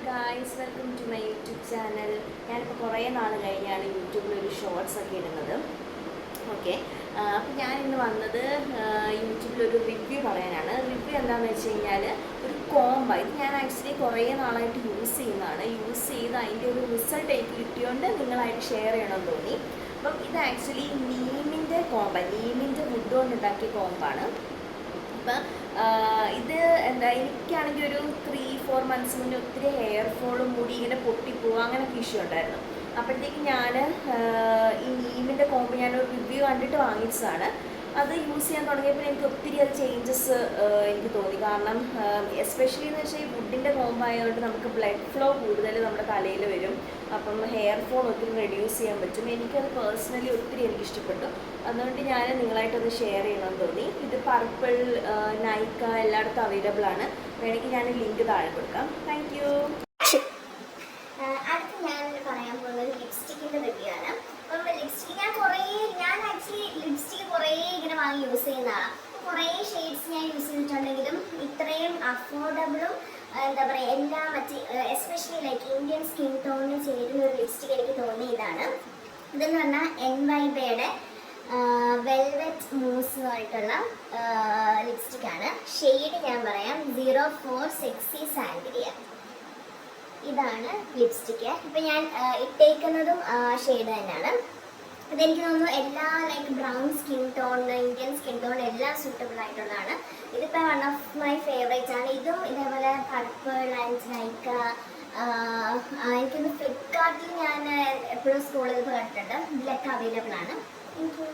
Guys, welcome to my YouTube channel. ഞാനിപ്പോൾ കുറേ നാൾ കഴിഞ്ഞാണ് യൂട്യൂബിലൊരു ഷോർട്സ് ഒക്കെ ഇടുന്നത്. ഓക്കെ, അപ്പോൾ ഞാനിന്ന് വന്നത് യൂട്യൂബിലൊരു റിവ്യൂ പറയാനാണ്. റിവ്യൂ എന്താണെന്ന് വെച്ച് കഴിഞ്ഞാൽ ഒരു കോംബ. ഇത് ഞാൻ ആക്ച്വലി കുറേ നാളായിട്ട് യൂസ് ചെയ്യുന്നതാണ്. യൂസ് ചെയ്ത് അതിൻ്റെ ഒരു റിസൾട്ട് എനിക്ക് കിട്ടിയോണ്ട് നിങ്ങളായിട്ട് ഷെയർ ചെയ്യണമെന്ന് തോന്നി. അപ്പം ഇത് ആക്ച്വലി നീമിൻ്റെ കോംബ, നീമിൻ്റെ വുഡ് കൊണ്ടുണ്ടാക്കിയ കോമ്പാണ്. അപ്പം ഇത് എന്താ, എനിക്കാണെങ്കിൽ ഒരു 3-4 മന്ത്സ് മുന്നേ ഒത്തിരി ഹെയർ ഫോളും മുടി ഇങ്ങനെ പൊട്ടിപ്പോവുക അങ്ങനെയൊക്കെ ഇഷ്യൂ ഉണ്ടായിരുന്നു. അപ്പോഴത്തേക്ക് ഞാൻ ഈ നീമിൻ്റെ കോമ്പ് ഞാനൊരു റിവ്യൂ കണ്ടിട്ട് വാങ്ങിച്ചതാണ്. അത് യൂസ് ചെയ്യാൻ തുടങ്ങിയപ്പോൾ എനിക്ക് ഒത്തിരി അത് ചേഞ്ചസ് എനിക്ക് തോന്നി. കാരണം എസ്പെഷ്യലി എന്ന് വെച്ചാൽ ഈ വുഡിൻ്റെ കോമ്പായതുകൊണ്ട് നമുക്ക് ബ്ലഡ് ഫ്ലോ കൂടുതൽ നമ്മുടെ തലയിൽ വരും. അപ്പം ഹെയർ ഫോൾ ഒത്തിരി റെഡ്യൂസ് ചെയ്യാൻ പറ്റും. എനിക്കത് പേഴ്സണലി ഒത്തിരി എനിക്കിഷ്ടപ്പെട്ടു. അതുകൊണ്ട് ഞാൻ നിങ്ങളായിട്ടൊന്ന് ഷെയർ ചെയ്യണമെന്ന് തോന്നി. ഇത് പർപ്പിൾ, നൈക്ക എല്ലായിടത്തും അവൈലബിൾ ആണ്. വേണമെങ്കിൽ ഞാൻ ലിങ്ക് താഴെ കൊടുക്കാം. Thank you. അടുത്ത് ഞാൻ പറയാൻ പോകുന്നത് ലിപ്സ്റ്റിക്കിൻ്റെ റിവ്യൂ ആണ്. അപ്പം ലിപ്സ്റ്റിക്ക് ഞാൻ ആക്ച്വലി ലിപ്സ്റ്റിക്ക് കുറേ ഇങ്ങനെ വാങ്ങി യൂസ് ചെയ്യുന്നതാണ്. കുറേ ഷെയ്ഡ്സ് ഞാൻ യൂസ് ചെയ്തിട്ടുണ്ടെങ്കിലും ഇത്രയും അഫോർഡബിളും എന്താ പറയുക എല്ലാ എസ്പെഷ്യലി ലൈക്ക് ഇന്ത്യൻ സ്കിൻ ടോണിന് ചേരുന്ന ഒരു ലിപ്സ്റ്റിക്ക് എനിക്ക് തോന്നി ഇതാണ്. ഇതെന്ന് പറഞ്ഞാൽ NYBയുടെ വെൽവെറ്റ് മൂസുമായിട്ടുള്ള ലിപ്സ്റ്റിക്കാണ്. ഷെയ്ഡ് ഞാൻ പറയാം 04 സെക്സി സാൻഗ്രിയ. ഇതാണ് ലിപ്സ്റ്റിക്ക്. ഇപ്പം ഞാൻ ഇട്ടേക്കുന്നതും ഷെയ്ഡ് തന്നെയാണ്. ഇതെനിക്ക് തോന്നുന്നു എല്ലാ like brown skin tone, Indian skin tone എല്ലാം സൂട്ടബിൾ ആയിട്ടുള്ളതാണ്. ഇതിപ്പോൾ വൺ ഓഫ് മൈ ഫേവറേറ്റ്സ് ആണ്. ഇതും ഇതേപോലെ പർപ്പിൾ ആൻഡ് നൈക്ക, എനിക്കൊന്ന് ഫ്ലിപ്കാർട്ടിൽ ഞാൻ എപ്പോഴും സ്കൂളിൽ കണ്ടിട്ടുണ്ട്. ഇതിലൊക്കെ അവൈലബിൾ ആണ്. Thank you.